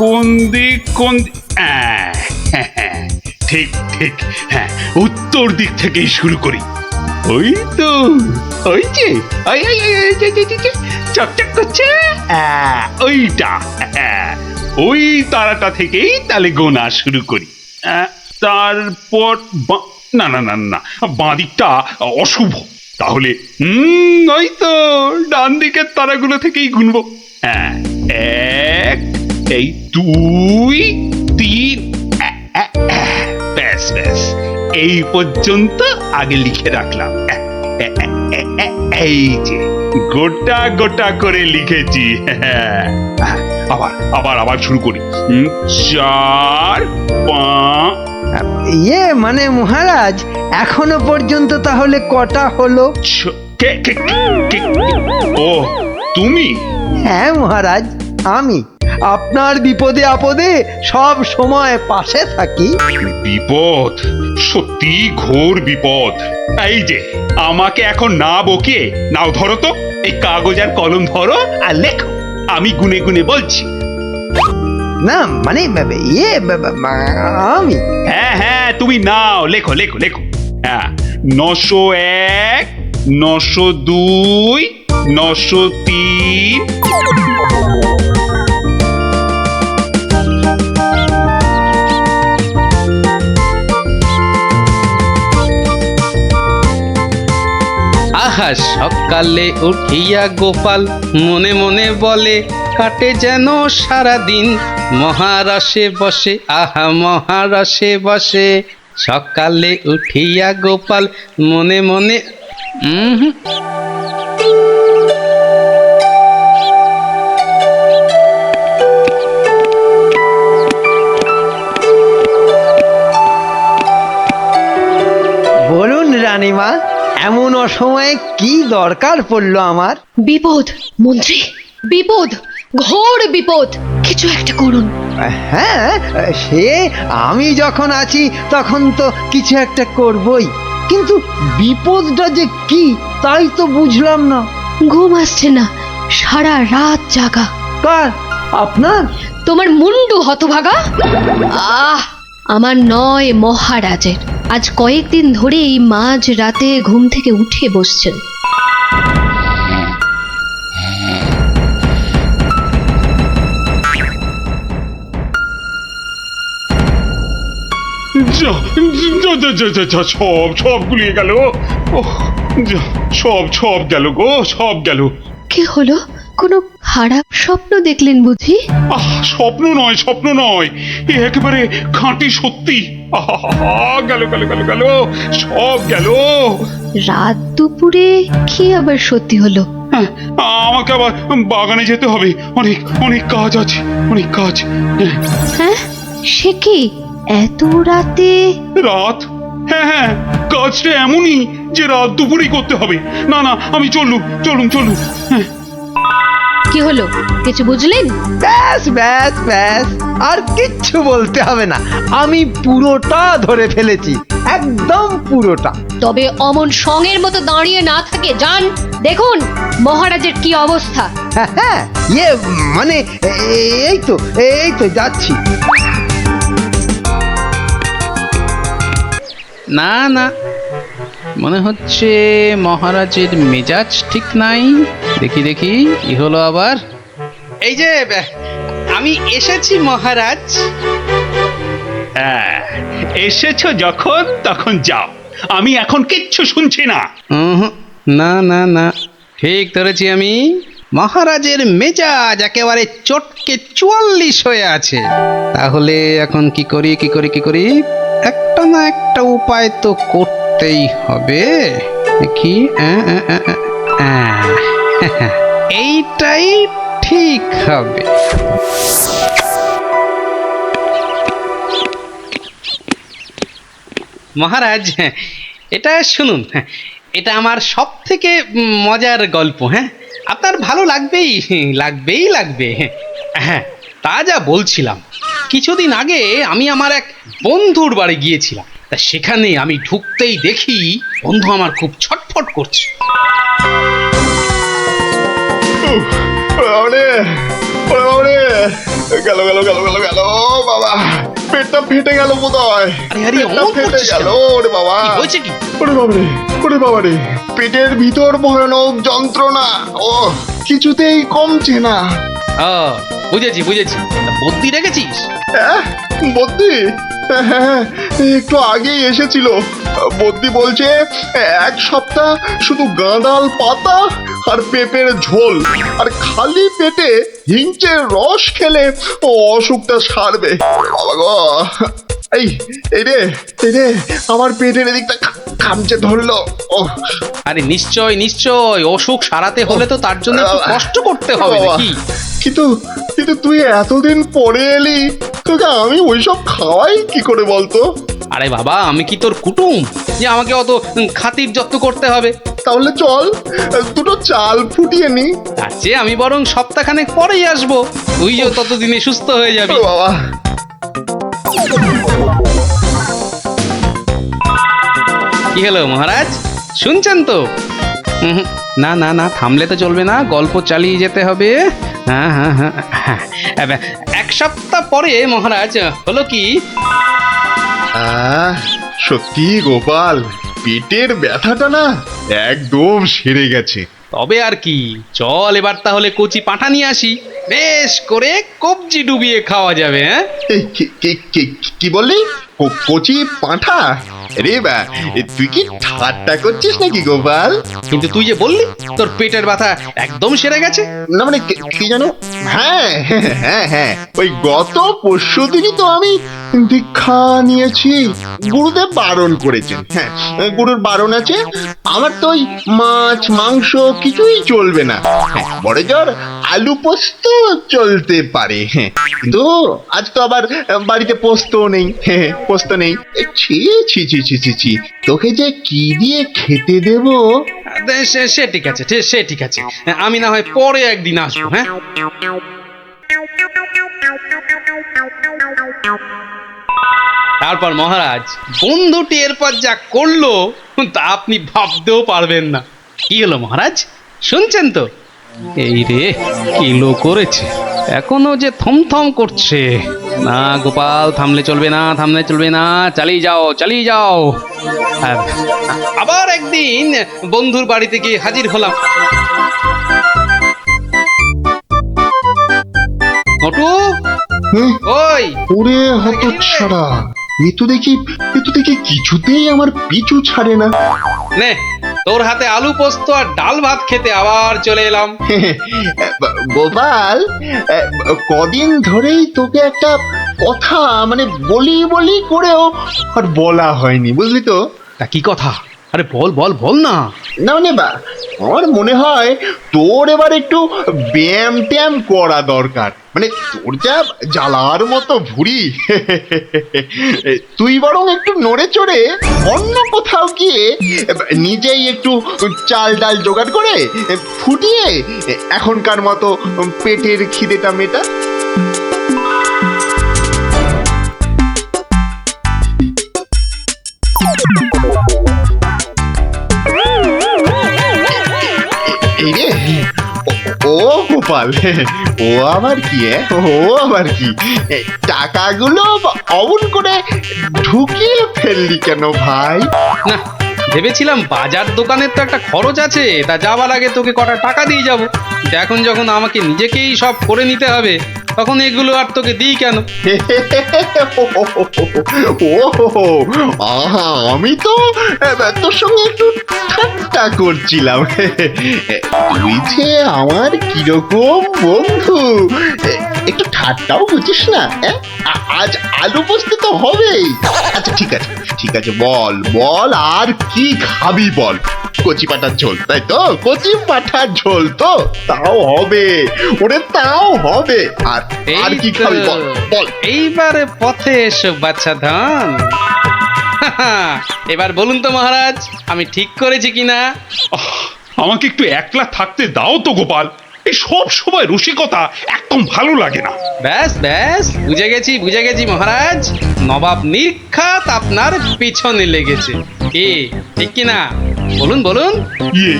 কোন দিক ঠিক ঠিক, হ্যাঁ, উত্তর দিক থেকেই শুরু করি। ওই তো, ওই যে ওই ওই ওই, ওই যে, যে, যে, যে, চকচক করছে, ওইটা, ওই তারাটা থেকেই তাহলে গোনা শুরু করি। তারপর না না না না, বাঁ দিকটা অশুভ। তাহলে ওই তো ডান দিকের তারাগুলো থেকেই গুনবো। হ্যাঁ, এক, এই দুই, তিন, ব্যাস ব্যাস, এই পর্যন্ত আগে লিখে রাখলাম। এই যে গোটা গোটা করে লিখেছি। আবার আবার আবার শুরু করি। 4, 5। মানে মহারাজ, এখনো পর্যন্ত তাহলে কটা হলো? ও তুমি? হ্যাঁ মহারাজ, আমি আপনার বিপদে আপদে সব সময় পাশে থাকি। বিপদ? সত্যি ঘোর বিপদ। এই যে আমাকে এখন না বকে নাও, ধরো তো এই কাগজ আর কলম ধরো আর লেখো, আমি গুনে গুনে বলছি। না মানে আমি? হ্যাঁ হ্যাঁ, তুমি নাও, লেখো লেখো লেখো। হ্যাঁ, 901, 902, 903। আহা সকালে উঠিয়া গোপাল মনে মনে বলে, কাটে যেন সারাদিন মহারসে বসে, আহা মহারসে বসে। সকালে উঠিয়া গোপাল মনে মনে বলুন রানীমা, এমন অসময়ে কি দরকার পড়লো আমার? বিপদ মন্ত্রী, বিপদ, ঘোর বিপদ, কিছু একটা করুন। হ্যাঁ, সে আমি যখন আছি তখন তো কিছু একটা করবই, কিন্তু বিপদটা যে কি তাই তো বুঝলাম না। ঘুম আসছে না, সারা রাত জাগা। কার? আপনার? তোমার মুন্ডু হতভাগা। আমার নয়, মহারাজের। আজ কয়েকদিন ধরেই মাঝ রাতে ঘুম থেকে উঠে বসছেন। সব গুলিয়ে গেল। সব গেল গো, সব গেল। কি হলো? কোনো খারাপ স্বপ্ন দেখলেন বুঝি? স্বপ্ন নয়, স্বপ্ন নয়, একেবারে খাঁটি সত্যি। গেল গেল গেল গেল, সব গেল। রাত দুপুরে কি আবার সত্যি হলো? আমাকে আবার বাগানে যেতে হবে, অনেক অনেক কাজ আছে, অনেক কাজ। হ্যাঁ, সে কি এত রাতে? রাত? হ্যাঁ হ্যাঁ, কাজটা এমনই যে রাত দুপুরেই করতে হবে। না না, আমি চলুন চলুন চলুন। কি হলো, কিছু বুঝলেন? ব্যাস ব্যাস ব্যাস, আর কিচ্ছু বলতে হবে না, আমি পুরোটা ধরে ফেলেছি, একদম পুরোটা। তবে অমন সঙ্গের মতো দাঁড়িয়ে না থাকে যান, দেখুন মহারাজের কি অবস্থা। হ্যাঁ, মানে এই তো যাচ্ছি। না না, মনে হচ্ছে মহারাজের মেজাজ ঠিক নাই। দেখি দেখি কি হলো আবার। এই যে আমি এসেছি মহারাজ। এসেছো যখন তখন যাও, আমি এখন কিচ্ছু শুনছি না। না না না, ঠিক ধরেছি আমি। মহারাজের মেজাজ একেবারে চটকে 44 হয়ে আছে। তাহলে এখন কি করি কি করি কি করি, একটা না একটা উপায় তো করতেই হবে। কি এইটাই ঠিক হবে। মহারাজ, এটা শুনুন, এটা আমার সব থেকে মজার গল্প। হ্যাঁ, আপনার ভালো লাগবেই লাগবেই লাগবে। হ্যাঁ, তা যা বলছিলাম, কিছুদিন আগে আমি আমার এক বন্ধুর বাড়ি গিয়েছিলাম। তা সেখানে আমি ঢুকতেই দেখি বন্ধু আমার খুব ছটফট করছে। গেল গেল গেল গেল গেল বাবা, পেটটা ফেটে গেল বোধহয়। আরে আরে পেটটা অমন ফেটে করছিস গেল কেন? ওরে বাবা। কি হয়েছে কি? ওরে বাবারে, ওরে বাবারে, পেটের ভিতর ভয়ানক যন্ত্রণা, ও কিছুতেই কমছে না। ও বুঝেছি বুঝেছি, তা বুদ্ধি রেখেছিস? হ্যাঁ, বদ্যি, হ্যাঁ, একটু আগেই এসেছিল। বদ্যি বলছে 1 সপ্তাহ শুধু গাঁদাল পাতা আর পেঁপের ঝোল আর খালি পেটে হিংচের রস খেলে ও অসুখটা সারবে। বাবা গো, এই এই রে, এই রে, আমার পেটের এদিকটা খামচে ধরলো। ও আরে নিশ্চয় নিশ্চয়, অসুখ সারাতে হলে তো তার জন্য একটু কষ্ট করতে হবে বাবা, নাকি? কিন্তু কিন্তু তুই এতদিন পরে এলি, তোকে আমি ওইসব খাওয়াই কি করে বলতো? আরে বাবা, আমি কি তোর কুটুম যে আমাকে অত খাতির যত্ন করতে হবে? তাহলে চল দুটো চাল ফুটিয়ে নি। তার চেয়ে আমি বরং সপ্তাহখানেক পরেই আসবো, তুইও ততদিনে সুস্থ হয়ে যাবি। ও বাবা, কি হলো মহারাজ, শুনছেন তো? না না না, থামলে তো চলবে না, গল্প চালিয়ে যেতে হবে। হ্যাঁ হ্যাঁ হ্যাঁ হ্যাঁ, 1 সপ্তাহ পরে মহারাজ হলো কি, সত্যি গোপাল, পেটের ব্যথাটা না একদম সেরে গেছে। তবে আর কি, চল এবার তাহলে কচি পাঁঠা নিয়ে আসি, বেশ করে কবজি ডুবিয়ে খাওয়া যাবে। হ্যাঁ এই, কি বললি? কচি পাঁঠা? রে বা, তুই কি ঠাট্টা করছিস নাকি গোপাল? কিন্তু তুই যে বললি তোর পেটের ব্যথা একদম সেরে গেছে। না মানে কি জানো, হ্যাঁ হ্যাঁ হ্যাঁ হ্যাঁ, ওই গত পরশুদিনই তো আমি দীক্ষা নিয়েছি। গুরুদেব বারণ করেছেন, হ্যাঁ গুরুর বারণ আছে। আমার তো ওই মাছ মাংস কিছুই চলবে না, হ্যাঁ বড় জোর আলু পোস্ত চলতে পারে। হ্যাঁ, কিন্তু আজ তো আবার বাড়িতে পোস্ত নেই, হ্যাঁ পোস্ত নেই। ছি ছি ছি ছি ছি ছি, তোকে যে কি দিয়ে খেতে দেবো? সে ঠিক আছে, সে ঠিক আছে, আমি না হয় পরে একদিন আসবো। হ্যাঁ তারপর মহারাজ, বন্ধুটি এরপর যা করলো তা আপনি ভাবতেও পারবেন না। কি হলো মহারাজ, শুনছেন তো? এই রে, কিলো করেছে, এখনো যে থমথম করছে। না গোপাল, থামলে চলবে না, থামলে চলবে না, চালিয়ে যাও চালিয়ে যাও। আবার একদিন বন্ধুর বাড়িতে গিয়ে হাজির হলাম। মোটু, ওই ওরে হতচ্ছাড়া, এ তো দেখি কিছুতেই আমার পিছু ছাড়ে না। নে, তোর হাতে আলু পোস্ত আর ডাল ভাত খেতে আবার চলে এলাম। গোপাল, কদিন ধরেই তোকে একটা কথা মানে বলি বলি করেও আর বলা হয়নি, বুঝলি তো? তা কি কথা? আরে বল বল বল না। না মানে আমার মনে হয় তোর এবার একটু ব্যায়াম ট্যায়াম করা দরকার। মানে তোর যা জ্বালার মতো ভুঁড়ি, তুই বরং একটু নড়ে চড়ে অন্য কোথাও গিয়ে নিজেই একটু চাল ডাল জোগাড় করে ফুটিয়ে এখনকার মতো পেটের খিদেটা মেটা। এই রে, ও গোপাল, ও আবার কি? ও আবার কি? টাকাগুলো অমন করে ঢুকিয়ে ফেললি কেন ভাই? না, ভেবেছিলাম বাজার দোকানের তো একটা খরচ আছে, তা যাওয়ার আগে তোকে কটা টাকা দিয়ে যাব। এখন যখন আমাকে নিজেকেই সব করে নিতে হবে, তখন এগুলো আর তোকে দিই কেন? ও আহা, আমি তো তোর সঙ্গে একটু ঠাট্টা করছিলাম। তুই যে আমার কিরকম বন্ধু, একটু ঠাট্টাও বুঝিস না? আজ আলু পোস্ত তো হবেই। আচ্ছা ঠিক আছে, বল বল, আর কি খাবি বল? কচি পাঁঠার ঝোল, তাই তো? কচি পাঁঠার ঝোল তো তাও হবে, ওরে তাও হবে। আর কি খাবি বল বল। এইবারে পথে এসো বাচ্চা ধন। এবার বলুন তো মহারাজ, আমি ঠিক করেছি কিনা? আমাকে একটু একলা থাকতে দাও তো গোপাল, এই সব সময় রসিকতা একদম ভালো লাগে না। ব্যাস ব্যাস, বুঝে গেছি মহারাজ, নবাব নির্ঘাত আপনার পিছনে লেগেছে। কি ঠিক কিনা? বলুন বলুন। ইয়ে,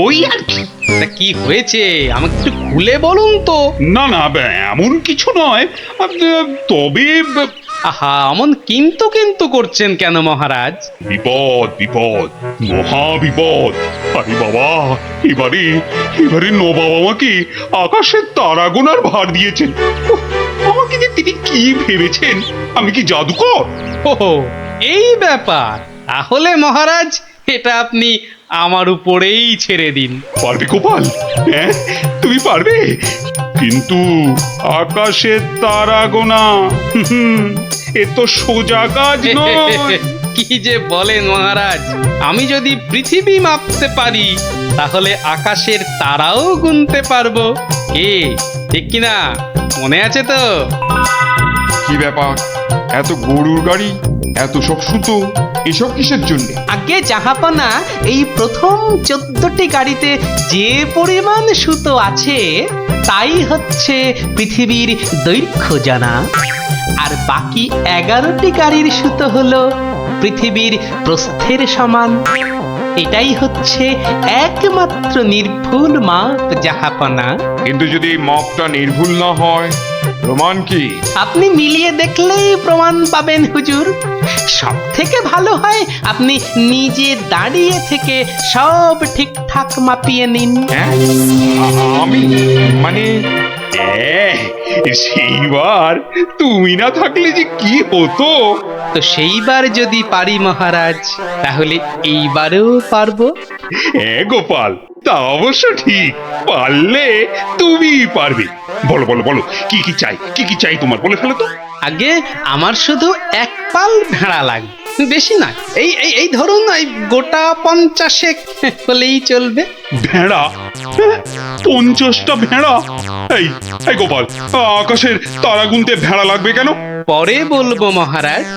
ওই আর কি। তা কি হয়েছে আমাকে একটু খুলে বলুন তো। না না এমন কিছু নয়, তবে আহা, অমন কিন্তু কিন্তু করছেন কেন মহারাজ? বিপদ বিপদ, মহা বিপদ। আরে বাবা, এবারে এবারে নবাব আমাকে আকাশের তারা গোনার ভার দিয়েছেন। উফ, আমাকে যে তিনি কি ভেবেছেন, আমি কি জাদুকর? ও এই ব্যাপার, তাহলে মহারাজ এটা আপনি আমার উপরেই ছেড়ে দিন। পারবে গোপাল? হ্যাঁ, তুমি পারবে? কিন্তু আকাশের তারা গোনা এ তো সোজা কাজ নয়। কি যে বলেন মহারাজ, আমি যদি পৃথিবী মাপতে পারি তাহলে আকাশের তারাও গুনতে পারবো। কি ঠিক কিনা, মনে আছে তো? কি ব্যাপার, এত গরুর গাড়ি, এত সব সুতো, এসব কিসের জন্য? আগে জাহাপনা, এই প্রথম 14টি গাড়িতে যে পরিমাণ সুতো আছে তাই হচ্ছে পৃথিবীর দৈর্ঘ্য জানা, আর বাকি 11টি গাড়ির সুতো হলো পৃথিবীর প্রস্থের সমান। এটাই হচ্ছে একমাত্র নির্ভুল মাপ জাহাপনা। কিন্তু যদি এই মাপটা নির্ভুল না হয়, প্রমাণ কি? আপনি মিলিয়ে দেখলেই প্রমাণ পাবেন হুজুর। সব থেকে ভালো হয় আপনি নিজে দাঁড়িয়ে থেকে সব ঠিকঠাক মাপিয়ে নিন। হ্যাঁ, আমি মানে সেইবার তুমি না থাকলে যে কি হতো। তো সেইবার যদি পারি মহারাজ, তাহলে এইবারেও পারবো। হ্যাঁ গোপাল, তা অবশ্য ঠিক, পারলে তুমি পারবে। বলো বলো বলো, কি কি চাই, কি কি চাই তোমার, বলে ফেলো তো। আগে আমার শুধু এক পাল ভেড়া লাগবে, বেশি না। এই এই এই ধরুন এই গোটা 50 হলেই চলবে। ভেড়া? হ্যাঁ, 50টা ভেড়া? এই এই গোপাল, আকাশের তারা গুনতে ভেড়া লাগবে কেন? পরে বলবো মহারাজ,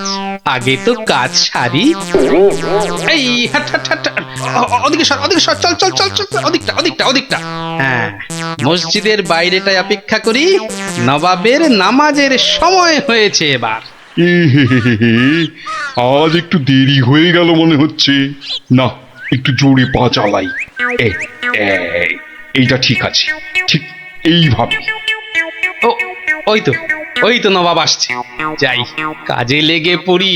আগে তো কাজ সারি। এই হাট হাট হাট, ওদিকে সর, ওদিকে সর, চল চল চল চল, ওদিকটা ওদিকটা ওদিকটা। হ্যাঁ, মসজিদের বাইরেটায় অপেক্ষা করি, নবাবের নামাজের সময় হয়েছে এবার। আজ একটু দেরি হয়ে গেল মনে হচ্ছে। না, একটু জোরে পা চালাই। এইটা ঠিক আছে, ঠিক এইভাবে। ও ওই তো, ওই তো নবাব আসছে, যাই কাজে লেগে পড়ি।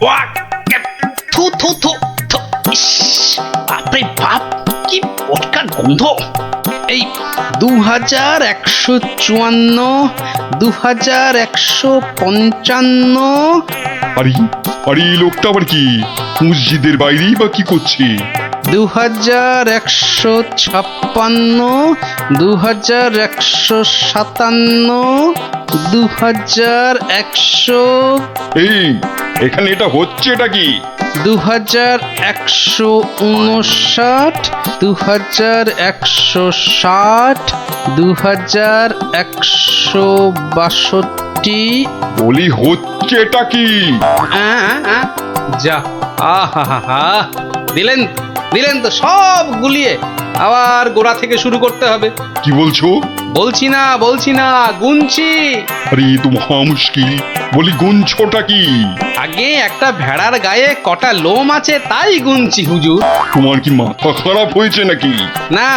ওয়াক! থু থু থু থু, ইস, বাপরে বাপ, কি পটকার গন্ধ। এই 2154, 2155। আরে আরে, এই লোকটা আবার কি মসজিদের বাইরেই বা কি করছে? 2156, 2157, 2100, এই এখানে এটা হচ্ছেটা কি? 2159, 2160, 2162। বলি হচ্ছেটা কি? যা, আহা, দিলেন দিলেন তো সব গুলিয়ে, আবার গোড়া থেকে শুরু করতে হবে। কি বলছো? বলছি না, গুনছি। আরে এ তো মহা মুশকিল, বলি গুনছোটা কি? আগে একটা ভেড়ার গায়ে কটা লোম আছে তাই গুনছি হুজুর। তোমার কি মাথা খারাপ হয়েছে নাকি? না,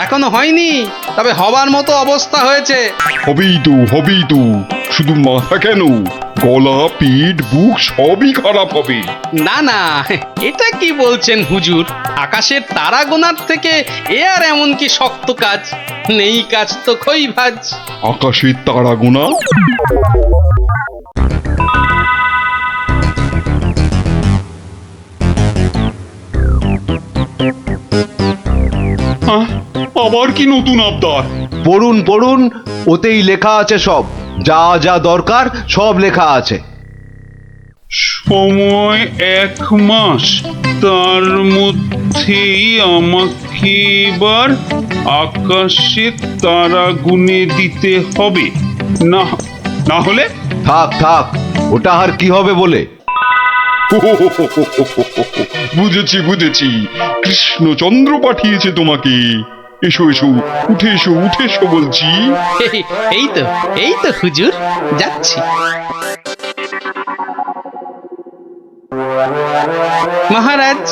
এখনো হয়নি, তবে হবার মতো অবস্থা হয়েছে। হবেই তো, শুধু মাথা কেন, গলা, পিঠ, বুক সবই খারাপ হবে। না, এটা কি বলছেন হুজুর? আকাশের তারা গোনার থেকে এ আর এমন কি শক্ত কাজ? নেই কাজ তো খই ভাজ। আকাশের তারা গোনা? আবার কি নতুন আবদার? পড়ুন, ওতেই লেখা আছে সব, যা যা দরকার সব লেখা আছে। সময় 1 মাস, তার মধ্যেই আমাকে এবার আকাশের তারা গুনে দিতে হবে, না না হলে থাক, ওটা আর কি হবে বলে। বুঝেছি, কৃষ্ণচন্দ্র পাঠিয়েছে তোমাকে। এসো উঠে এসো বলছি। এই তো হুজুর, যাচ্ছি। মহারাজ,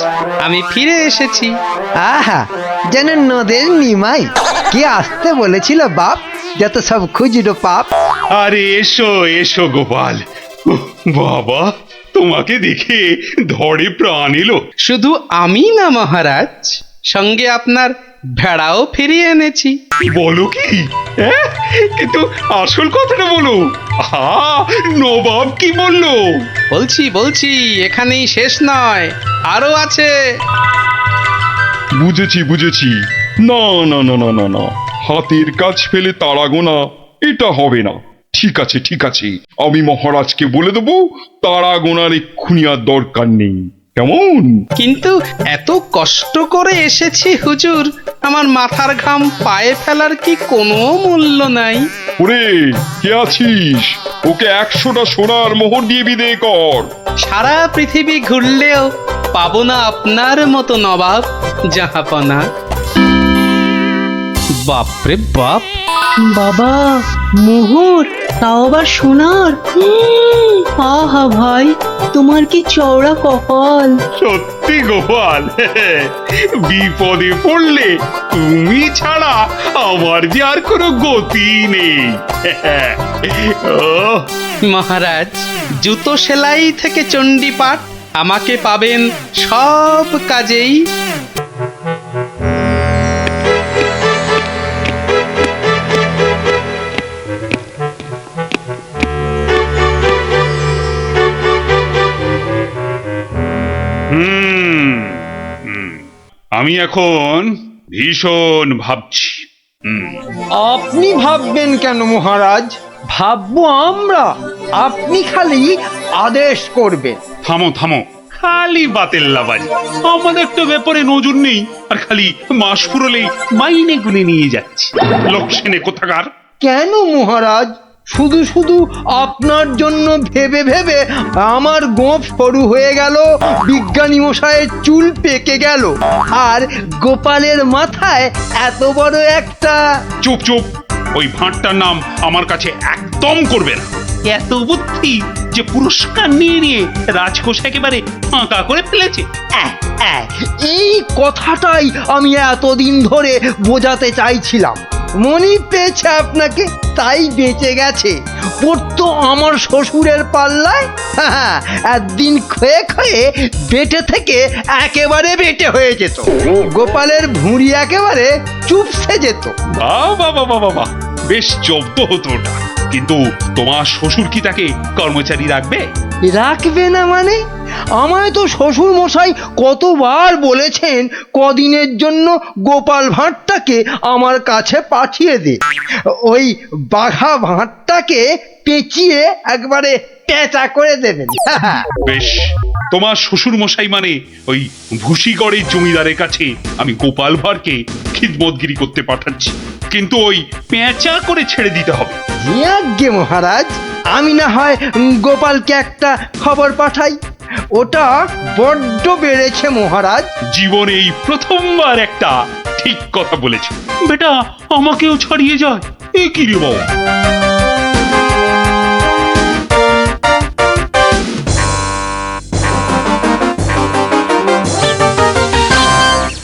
আমি ফিরে এসেছি। আহা, যেন নদের নিমাই। কে আসতে বলেছিল বাপ, যত সব খুচরো পাপ। আরে এসো এসো গোপাল। উহ, বাবা, তোমাকে দেখে ধরে প্রাণ এলো। শুধু আমি না মহারাজ, সঙ্গে আপনার ভেড়াও ফিরিয়ে এনেছি। বলো কি? হ্যাঁ? কিন্তু আসল কথাটা বলো। আহা, নবাব কি বললো? বলছি এখানেই শেষ নয়, আরো আছে। বুঝেছি। না না না না না না, হাতের কাজ ফেলে তারা গোনা এটা হবে না। ঠিক আছে, আমি মহারাজকে বলে দেবো তারা গোনার এক্ষুনি আর দরকার নেই, কেমন? কিন্তু এত কষ্ট করে এসেছি হুজুর, আমার মাথার ঘাম পায়ে ফেলার কি কোনো মূল্য নাই? ওরে, কে আছিস? ওকে 100টা সোনার মোহর দিয়ে বিদে কর। সারা পৃথিবী ঘুরলেও পাবো না আপনার মতো নবাব জাহাপনা। বাপরে বাপ, বাবা, মোহর, তাও আবার সোনার। আহা ভাই, তোমার কি চওড়া কপাল। সত্যি গোপাল, বিপদে পড়লে তুমি ছাড়া আমার যে আর কোনো গতি নেই। ওহ, মহারাজ, জুতো সেলাই থেকে চণ্ডীপাঠ আমাকে পাবেন সব কাজেই। হুম, আমি এখন ভীষণ ভাবছি। আপনি ভাববেন কেন মহারাজ? ভাববো আমরা। আপনি খালি আদেশ করবেন। থামো খালি বাতেল্লাবাজি। আমাদের তো ব্যাপারে নজর নেই, আর খালি মাস ফুরলেই মাইনে গুনে নিয়ে যাচ্ছে লোকসেনে কোথাকার। কেন মহারাজ? শুধু শুধু আপনার জন্য ভেবে ভেবে আমার গোঁফ সরু হয়ে গেল, বিজ্ঞানী মশাইয়ের চুল পেকে গেল, আর গোপালের মাথায় এত বড় একটা। চুপ, ওই ভাঁটটার নাম আমার কাছে একদম করবে না। এত বুদ্ধি যে পুরস্কার নিয়ে রাজকোষ একেবারে ফাঁকা করে ফেলেছে। এই কথাটাই আমি এতদিন ধরে বোঝাতে চাইছিলাম। মনি পেয়েছে আপনাকে, তাই বেঁচে গেছে। পড়তো আমার শ্বশুরের পাল্লায়, একদিন ক্ষয়ে বেটে থেকে একেবারে বেটে হয়ে যেত। গোপালের ভুঁড়ি একেবারে চুপসে যেত। বাবা, বেশ জব্দ হতো ওটা। কিন্তু তোমার শ্বশুর কি তাকে কর্মচারী রাখবে? রাখবে না মানে? আমায় তো শ্বশুর মশাই কতবার বলেছেন কদিনের জন্য গোপাল ভাঁড়টাকে আমার কাছে পাঠিয়ে দে। ওই বাঘা ভাঁড়টাকে পেঁচিয়ে একবারে পেঁচা করে দেবেন। বেশ, তোমার শ্বশুর মশাই মানে ওই ভুসিগড়ের জমিদারের কাছে আমি গোপাল ভাঁড়কে খিদমতগিরি করতে পাঠাচ্ছি, কিন্তু ওই পেঁচা করে ছেড়ে দিতে হবে। আজ্ঞে মহারাজ, আমি না হয় গোপালকে একটা খবর পাঠাই। ওটা বড্ড বেড়েছে মহারাজ। জীবনে এই প্রথমবার একটা ঠিক কথা বলেছে। বেটা আমাকেও ছাড়িয়ে যায়, এ কি রে বাবা?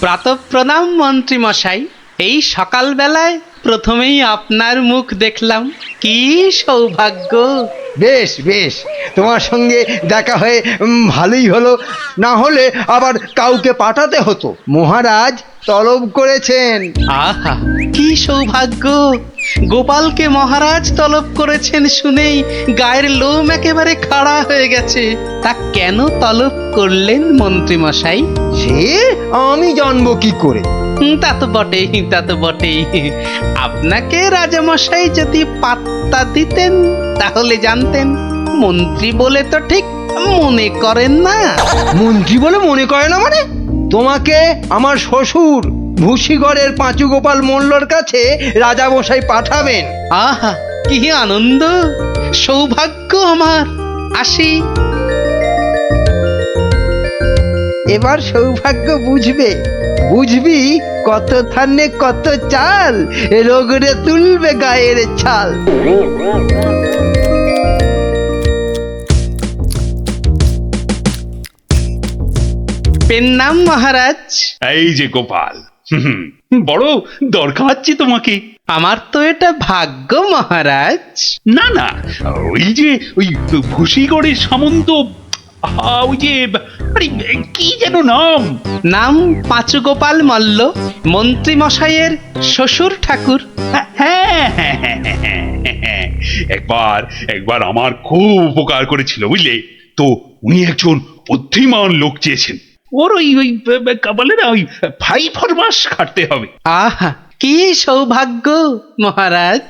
প্রাতঃপ্রণাম মন্ত্রী মশাই। এই সকালবেলায় প্রথমেই আপনার মুখ দেখলাম, কি সৌভাগ্য। বেশ, তোমার সঙ্গে দেখা হয়ে ভালোই হলো। না হলে আবার কাউকে পাঠাতে হতো। মহারাজ তলব করেছেন। আহা, কি সৌভাগ্য! গোপালকে মহারাজ তলব করেছেন শুনেই গায়ের লোম একেবারে খাড়া হয়ে গেছে। তা কেন তলব করলেন মন্ত্রী মশাই? সে আমি জানবো কি করে? তা তো বটেই। আপনাকে রাজামশাই যদি পাত্তা দিতেন তাহলে জানতেন। মন্ত্রী বলে তো ঠিক মনে করেন না। মন্ত্রী বলে মনে করে না মানে? তোমাকে আমার শ্বশুর ভুসিগড়ের পাঁচু গোপাল মোল্লর কাছে রাজামশাই পাঠাবেন। আহা, কি আনন্দ, সৌভাগ্য আমার। আসি। এবার সৌভাগ্য বুঝবি কত ধানে কত চাল, রোগরে তুলবে গায়ের ছাল। পেন নাম মহারাজ। এই যে গোপাল, বড় দরকার যে তোমাকে। আমার তো এটা ভাগ্য মহারাজ। না না, ওই যে ওই ভুসিগড়ের সামন্ত, ওই যে আরে কি যেন নাম? নাম পাঁচু গোপাল মল্ল, মন্ত্রী মশাইয়ের শ্বশুর ঠাকুর। হ্যাঁ হ্যাঁ হ্যাঁ হ্যাঁ হ্যাঁ, হ্যাঁ। একবার একবার আমার খুব উপকার করেছিল বুঝলে তো। উনি একজন বুদ্ধিমান লোক চেয়েছেন। ওর ওই ওই বলে না, ওই 5 মাস খাটতে হবে। আহা, কি সৌভাগ্য মহারাজ।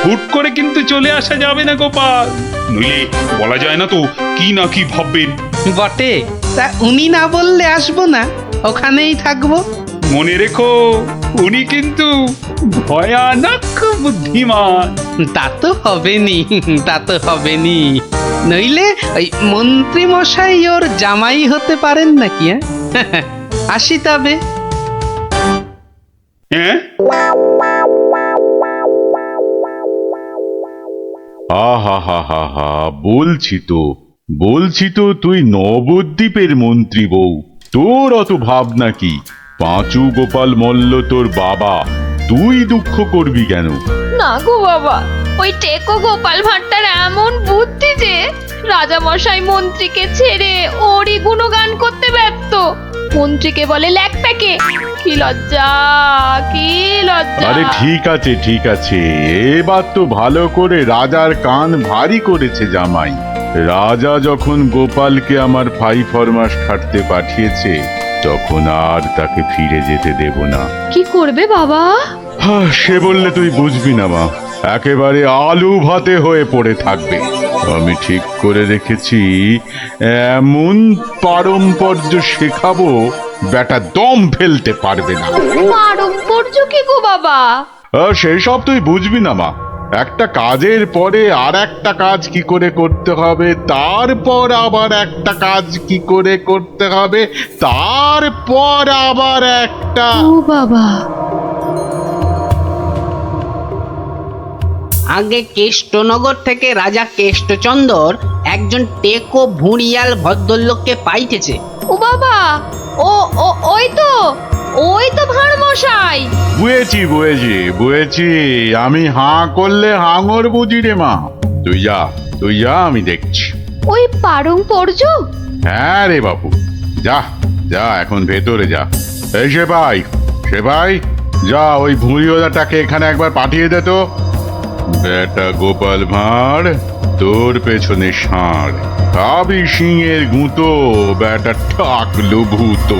হুট করে কিন্তু চলে আসা যাবে না গোপাল, নইলে বলা যায় না তো কি না কি ভাববেন। বটে, তা উনি না বললে আসবো না, ওখানেই থাকবো। মনে রেখো, উনি কিন্তু ভয়ানক বুদ্ধিমান। তা তো হবেনি, তা তো হবেনি। নইলে ওই মন্ত্রী মশাই ওর জামাই হতে পারেন নাকি? আসি তবে। হ্যাঁ, আহা হা হা হা, বলছি তো তুই নবদ্বীপের মন্ত্রী বউ, তোর অত ভাবনা কি? পাঁচু গোপাল মল্ল তোর বাবা, তুই দুঃখ করবি কেন? না গো বাবা, ওই টেকো গোপাল ভাঁড়টার এমন বুদ্ধি যে রাজামশাই মন্ত্রীকে ছেড়ে ওরই গুণগান করতে ব্যস্ত। মন্ত্রীকে বলে ল্যাকপ্যাকে। কি লজ্জা, কি লজ্জা। আরে ঠিক আছে, এবার তো ভালো করে রাজার কান ভারী করেছে জামাই। রাজা যখন গোপালকে আমার 5 মাস খাটতে পাঠিয়েছে, তখন আর তাকে ফিরে যেতে দেব না। কি করবে বাবা? সে বললে তুই বুঝবি না মা, একেবারে আলু ভাতে হয়ে পড়ে থাকবে। আমি ঠিক করে রেখেছি, এমন পারম্পর্য শেখাবো বেটা দম ফেলতে পারবে না। পারম্পর্য কি গো বাবা? সেসব তুই বুঝবি না মা। একটা কাজের পরে আর একটা কাজ কি করে করতে হবে, তারপর আবার একটা কাজ কি করে করতে হবে, তারপর আবার একটা। ও বাবা, আগে কেষ্টনগর থেকে রাজা কেষ্টচন্দর একজন টেকো ভুঁড়িয়াল ভদ্রলোককে পাইতেছে। ও বাবা, ও ও ওই তো ভাঁড় মশাই। বুঝেছি, আমি হাঁ করলে হাঙর বুঝি রে মা। তুই যা, আমি দেখছি। ওই পারম্পর্য? হ্যাঁ রে বাবু, যা এখন ভেতরে যা। এই সেপাই, যা ওই ভুঁড়িওয়ালাটাকে এখানে একবার পাঠিয়ে দে তো। বেটা গোপাল ভাঁড়, তোর পেছনে ষাঁড়, খাবি সিংয়ের গুঁতো, বেটা ঠাকলো ভূত।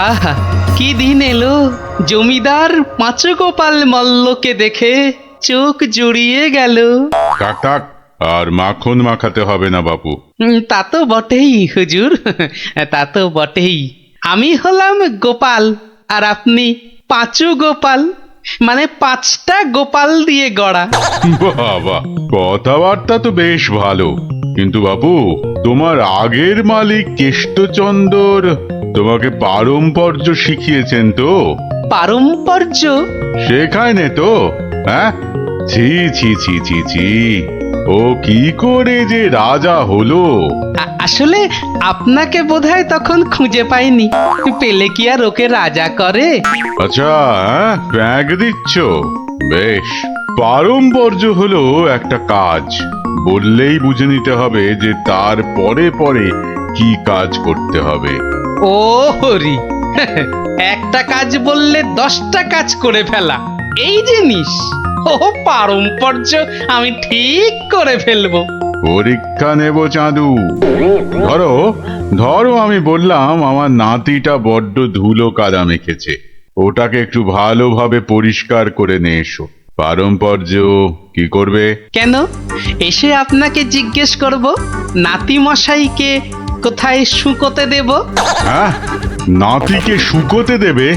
আহা, কি দিন এলো! জমিদার পাঁচু গোপাল মল্লকে দেখে চোখ জুড়িয়ে গেল। টাক, আর মাখন মাখাতে হবে না বাপু। তা তো বটেই হুজুর, তা তো বটেই। আমি হলাম গোপাল, আর আপনি পাঁচু গোপাল, মানে 5টা গোপাল দিয়ে গড়া। বাবা, কথাবার্তা তো বেশ ভালো, কিন্তু বাপু, তোমার আগের মালিক কেষ্টচন্দর তোমাকে পারম্পর্য শিখিয়েছেন তো? পারম্পর্য? শেখায় নে তো? হ্যাঁ, ছি, ও কি করে যে রাজা হলো? আসলে আপনাকে বোধহয় তখন খুঁজে পাইনি, পেলে কি আর ওকে রাজা করে? আচ্ছা, ব্যাগ দিচ্ছ? বেশ। পারম্পর্য হলো একটা কাজ, বললেই বুঝে নিতে হবে যে তার পরে কি কাজ করতে হবে। ও হরি, একটা কাজ বললে 10টা কাজ করে ফেলা, এই জিনিস। ও পারম্পর্য আমি ঠিক করে ফেলবো। পরীক্ষা নেব চাঁদু। ধরো আমি বললাম আমার নাতিটা বড্ড ধুলো কাদা মেখেছে, ওটাকে একটু ভালোভাবে পরিষ্কার করে নিয়ে এসো। পারম্পর্য কি করবে? কেন, এসে আপনাকে জিজ্ঞেস করব নাতি মশাইকে কোথায় শুকোতে দেব? হ্যাঁ, নাতিকে শুকোতে দেবে?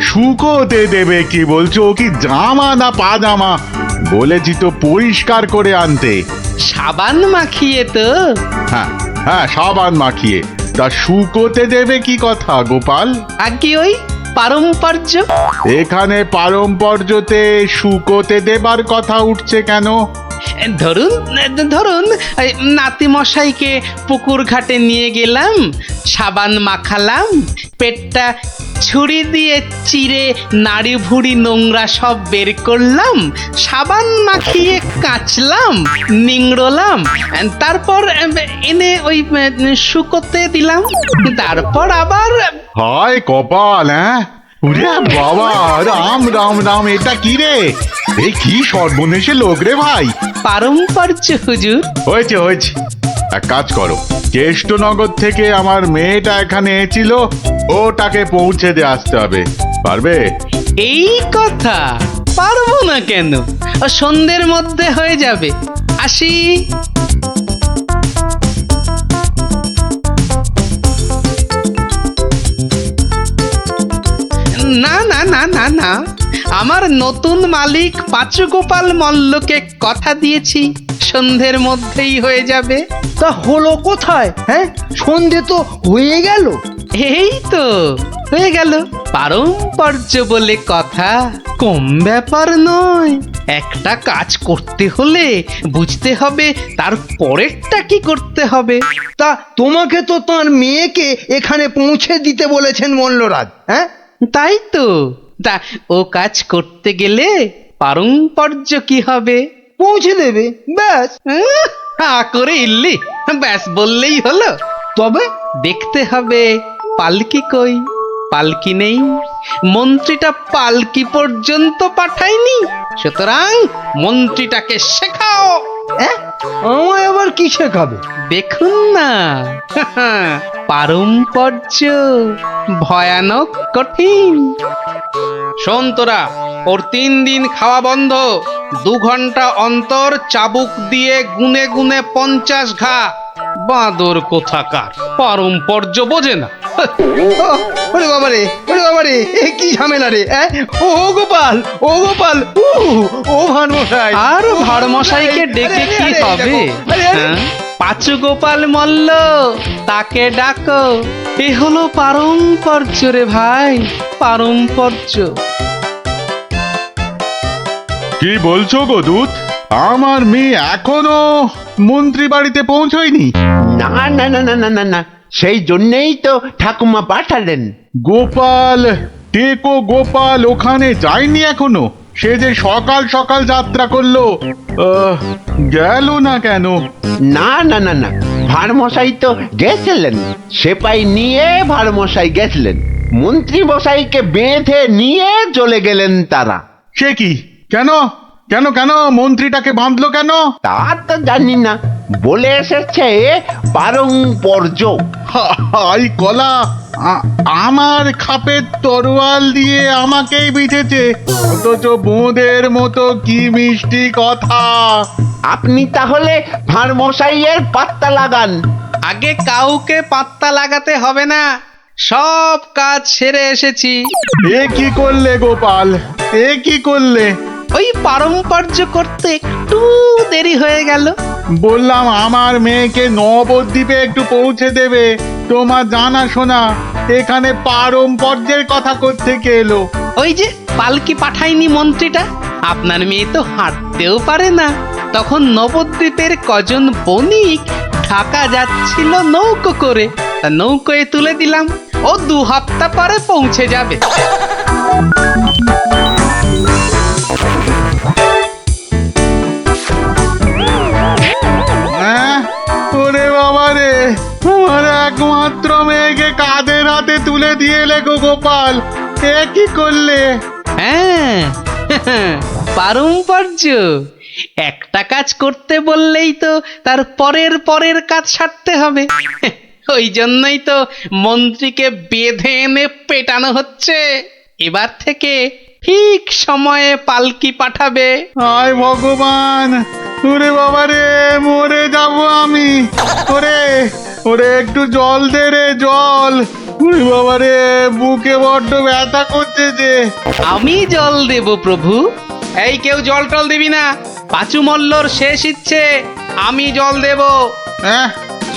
শুকোতে দেবে কি বলছো? ও কি জামা না পাজামা? বলেছি তো পরিষ্কার করে আনতে। সাবান মাখিয়ে তো? হ্যাঁ, সাবান মাখিয়ে। তা শুকোতে দেবে কি কথা গোপাল? আর কি ওই পারম্পর্য? এখানে পারম্পর্যতে শুকোতে দেবার কথা উঠছে কেন? ধরুন ধরুন এই নাতি মশাইকে পুকুর ঘাটে নিয়ে গেলাম, সাবান মাখালাম, পেটটা ছুরি দিয়ে চিরে নাড়ি ভুড়ি নোংরা সব বের করলাম, সাবান মাখিয়ে কাচলাম, নিংড়লাম, তারপর এনে ওই শুকোতে দিলাম, তারপর আবার হায় কপাল, হ্যাঁ? ওরে বাবা, রাম রাম রাম, এটা কি রে? এই কি সর্বনেশে লোক রে ভাই! পারম্পর্য হুজুর। হয়েছে হয়েছে, এক কাজ করো, কেষ্টনগর থেকে আমার মেয়েটা এখানে এসেছিল, ওটাকে পৌঁছে দিয়ে আসতে হবে। পারবে? এই কথা, পারবো না কেন? ও সন্ধ্যের মধ্যে হয়ে যাবে। আসি। না না না না না, আমার নতুন মালিক পাঁচু গোপাল মল্লকে কথা দিয়েছি, সন্ধ্যের মধ্যেই হয়ে যাবে। তা হলো কোথায়? হ্যাঁ, সন্ধে তো হয়ে গেল। এই তো হয়ে গেল। পারম্পর্য বলে কথা, কম ব্যাপার নয়। একটা কাজ করতে হলে বুঝতে হবে তার পরেরটা কি করতে হবে। তা তোমাকে তো তার মেয়েকে এখানে পৌঁছে দিতে বলেছেন মল্লরাজ। হ্যাঁ, তাই তো। তা ও কাজ করতে গেলে পারম্পর্য কি হবে? পৌঁছে দেবে, ব্যাস। হা করে ইল্লি, ব্যাস বললেই হলো। তবে দেখতে হবে পালকি কই। পালকি নেই, মন্ত্রীটা পালকি পর্যন্ত পাঠায়নি, সুতরাং মন্ত্রীটাকে শেখাও। আমায় আবার কি শেখাবে? দেখুন না, পারম্পর্য ভয়ানক কঠিন। শোন তোরা, ওর 3 দিন খাওয়া বন্ধ, 2 ঘন্টা অন্তর চাবুক দিয়ে গুনে গুনে 50 ঘা। বাঁদর কোথাকার, পারম্পর্য বোঝে না। ওরে বাবারে, ওরে বাবারে, এ কি ঝামেলা রে! ও গোপাল, ও গোপাল, ও ভানমশাই। আর ভাড়মশাইকে ডেকে কি হবে? হ্যাঁ? পাঁচু গোপাল মল্ল, তাকে ডাকো। এ হলো পারম্পর্য রে ভাই, পারম্পর্য। কি বলছো গো দূত? আমার মেয়ে এখনো মন্ত্রী বাড়িতে পৌঁছয়নি? না না না না না না না, সেই জন্যেই তো ঠাকুমা পাঠালেন। গোপাল, টেকো গোপাল ওখানে যায়নি এখনো? সে যে সকাল সকাল যাত্রা করলো, গেল না কেন? না না না না, ভাড়মশাই তো গেছিলেন, সেপাই নিয়ে ভাড়মশাই গেছিলেন, মন্ত্রী মশাইকে বেঁধে নিয়ে চলে গেলেন তারা। সে কি? কেন কেন কেন মন্ত্রীটাকে বাঁধলো কেন? তা তো জানি না, বলে এসেছে পারম্পর্য। হাই কলা, আমার খাপের তরোয়াল দিয়ে আমাকেই বিঁধেছে, অথচ বোঁদের মতো কি মিষ্টি কথা। আপনি তাহলে ভাড়মশাইয়ের পাত্তা লাগান। আগে কাউকে পাত্তা লাগাতে হবে না, সব কাজ সেরে এসেছি। এ কি করলে গোপাল, এ কি করলে? ওই পারম্পর্য করতে একটু দেরি হয়ে গেল। বললাম আমার মেয়েকে নবদ্বীপে একটু পৌঁছে দেবে, তোমার জানা শোনা এখানে পারম্পর্যের কথা কোত্থেকে এলো? ওই যে পালকি পাঠায়নি মন্ত্রীটা, আপনার মেয়ে তো হাঁটতেও পারে না। তখন নবদ্বীপের কজন বণিক ঢাকা যাচ্ছিল নৌকো করে, তা নৌকোয় তুলে দিলাম, ও 2 হপ্তা পরে পৌঁছে যাবে। ওরে বাবা রে, আমার একমাত্র মেয়েকে কাঁধের হাতে তুলে দিয়ে এলে গো গোপাল, এ কি করলে? হ্যাঁ, পারম্পর্য। একটা কাজ করতে বললেই তো তার পরের কাজ সারতে হবে। ওই জন্যই তো মন্ত্রীকে বেঁধে এনে পেটানো হচ্ছে। এবার থেকে ঠিক সময়ে পালকি পাঠাবে। হায় ভগবান, ওরে বাবা রে, মরে যাব আমি। ওরে ওরে, একটু জল দে রে, জল। ওরে বাবা রে, বুকে বড্ড ব্যথা করছে যে। আমি জল দেব প্রভু। এই কেউ জল টল দিবি না, পাঁচু মল্লর শেষ ইচ্ছে, আমি জল দেব। হ্যাঁ,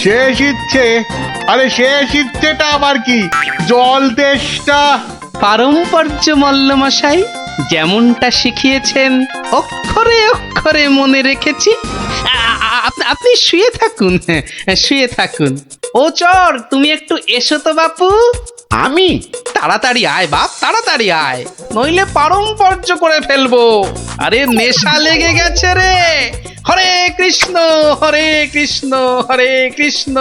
শেষ ইচ্ছে? আরে শেষ ইচ্ছেটা আবার কি? জল তেষ্টা। পারম্পর্য মল্ল মশাই, যেমনটা শিখিয়েছেন অক্ষরে অক্ষরে মনে রেখেছি। আপনি শুয়ে থাকুন, শুয়ে থাকুন। ও চর, তুমি একটু এসো তো বাপু। আমি তাড়াতাড়ি আয় বাপ, তাড়াতাড়ি আয়, নইলে পারম্পর্য করে ফেলবো। আরে নেশা লেগে গেছে রে। হরে কৃষ্ণ হরে কৃষ্ণ হরে কৃষ্ণ।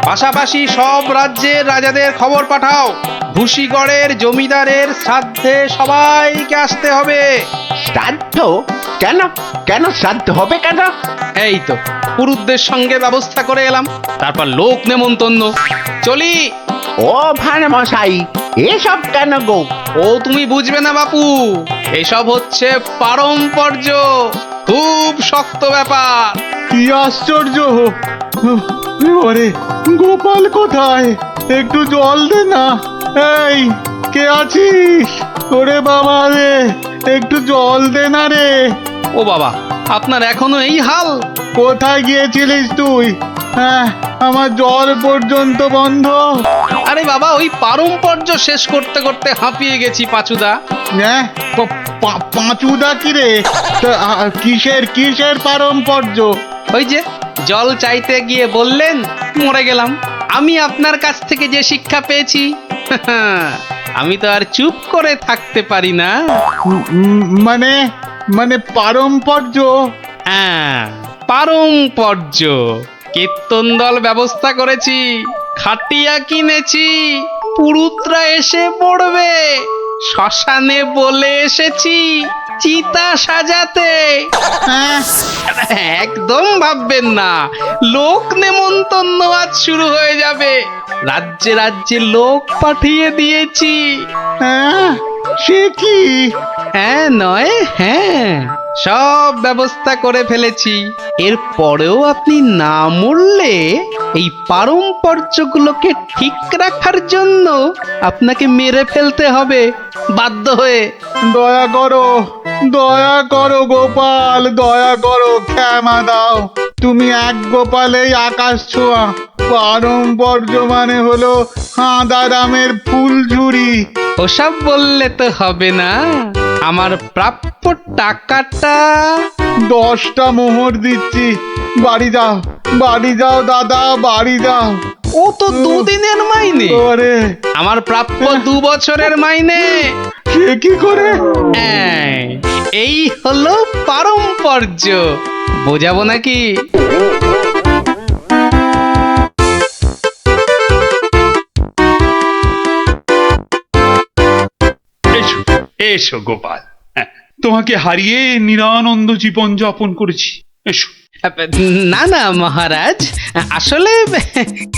পাশাপাশি সব রাজ্যের রাজাদের খবর পাঠাও, ভুসিগড়ের জমিদারের শ্রাদ্ধে সবাইকে আসতে হবে। শ্রাদ্ধ? কেন কেন শ্রাদ্ধ হবে কেন? এই তো পুরুতদের সঙ্গে ব্যবস্থা করে এলাম, তারপর লোক নেমন্তন্ন। চলি। ও ভাঁড় মশাই, এসব কেন গো? ও তুমি বুঝবে না বাপু, এসব হচ্ছে পারম্পর্য, খুব শক্ত ব্যাপার। কি আশ্চর্য! ওরে গোপাল কোথায়? একটু জল দে না। এই, কে আছিস? ওরে বাবা রে, একটু জল দে না রে। ও বাবা, আপনার এখনো এই হাল? কোথায় গিয়েছিলিস তুই? হ্যাঁ, আমার জল পর্যন্ত বন্ধ। আরে বাবা, ওই পারম্পর্য শেষ করতে করতে হাঁপিয়ে গেছি পাচুদা। হ্যাঁ, পাঁচুদা কি রে? কিসের কিসের পারম্পর্য? ওই যে জল চাইতে গিয়ে বললেন মরে গেলাম। আমি আপনার কাছ থেকে যে শিক্ষা পেয়েছি, আমি তো আর চুপ করে থাকতে পারি না। মানে মানে পারম্পর্য? হ্যাঁ, পারম্পর্য। কীর্তন দল ব্যবস্থা করেছি, খাটিয়া কিনেছি, পুরুতরা এসে পড়বে। শ্মশানে বলে এসেছি চিতা সাজাতে। একদম ভাববেন না, লোক নেমন্তন্ন আজ শুরু হয়ে যাবে। রাজ্যে রাজ্যে লোক পাঠিয়ে দিয়েছি। হ্যাঁ, সে কি? হ্যাঁ নয় হ্যাঁ, সব ব্যবস্থা করে ফেলেছি। এর পরেও আপনি না মরলে এই পারম্পর্যগুলোকে ঠিক রাখার জন্য আপনাকে মেরে ফেলতে হবে বাধ্য হয়ে। দয়া করো গোপাল, দয়া করো, ক্ষমা দাও। তুমি এক গোপালেই আকাশ ছোঁয়া। পারম্পর্য মানে হলো হাঁদারামের ফুলঝুরি। ওসব বললে তো হবে না, আমার প্রাপ্য টাকাটা। 10টা মোহর দিচ্ছি, বাড়ি যাও দাদা, বাড়ি যাও। ও তো দুদিনের মাইনে। ওরে, আমার প্রাপ্য 2 বছরের মাইনে। সে কি করে? এই হলো পারম্পর্য, বোঝাবো নাকি? এসো এসো গোপাল, হ্যাঁ, তোমাকে হারিয়ে নিরানন্দ জীবন যাপন করেছি। এসো। না না মহারাজ, আসলে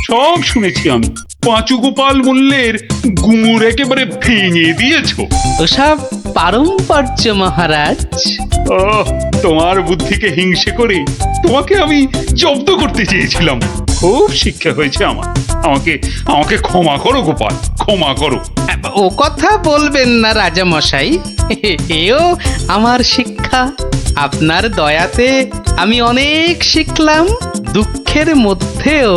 সব শুনেছি আমি। পাঁচু গোপাল মূল্যের গুমুর একেবারে ভেঙে দিয়েছো। ওসব পারম্পর্য মহারাজ। ও, তোমার বুদ্ধিকে হিংসে করে তোমাকে আমি জব্দ করতে চেয়েছিলাম। খুব শিক্ষা হয়েছে আমার। আমাকে আমাকে ক্ষমা করো গোপাল, ক্ষমা করো। ও কথা বলবেন না রাজা মশাই, এও আমার শিক্ষা। আপনার দয়াতে আমি অনেক শিখলাম। দুঃখের মধ্যেও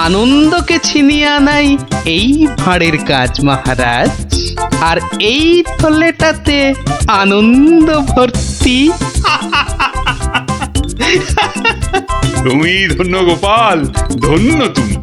আনন্দকে ছিনিয়ে আনাই এই ভাঁড়ের কাজ মহারাজ। আর এই থলেটাতে আনন্দ ভর্তি। তুমি ধন্য গোপাল, ধন্য তুমি।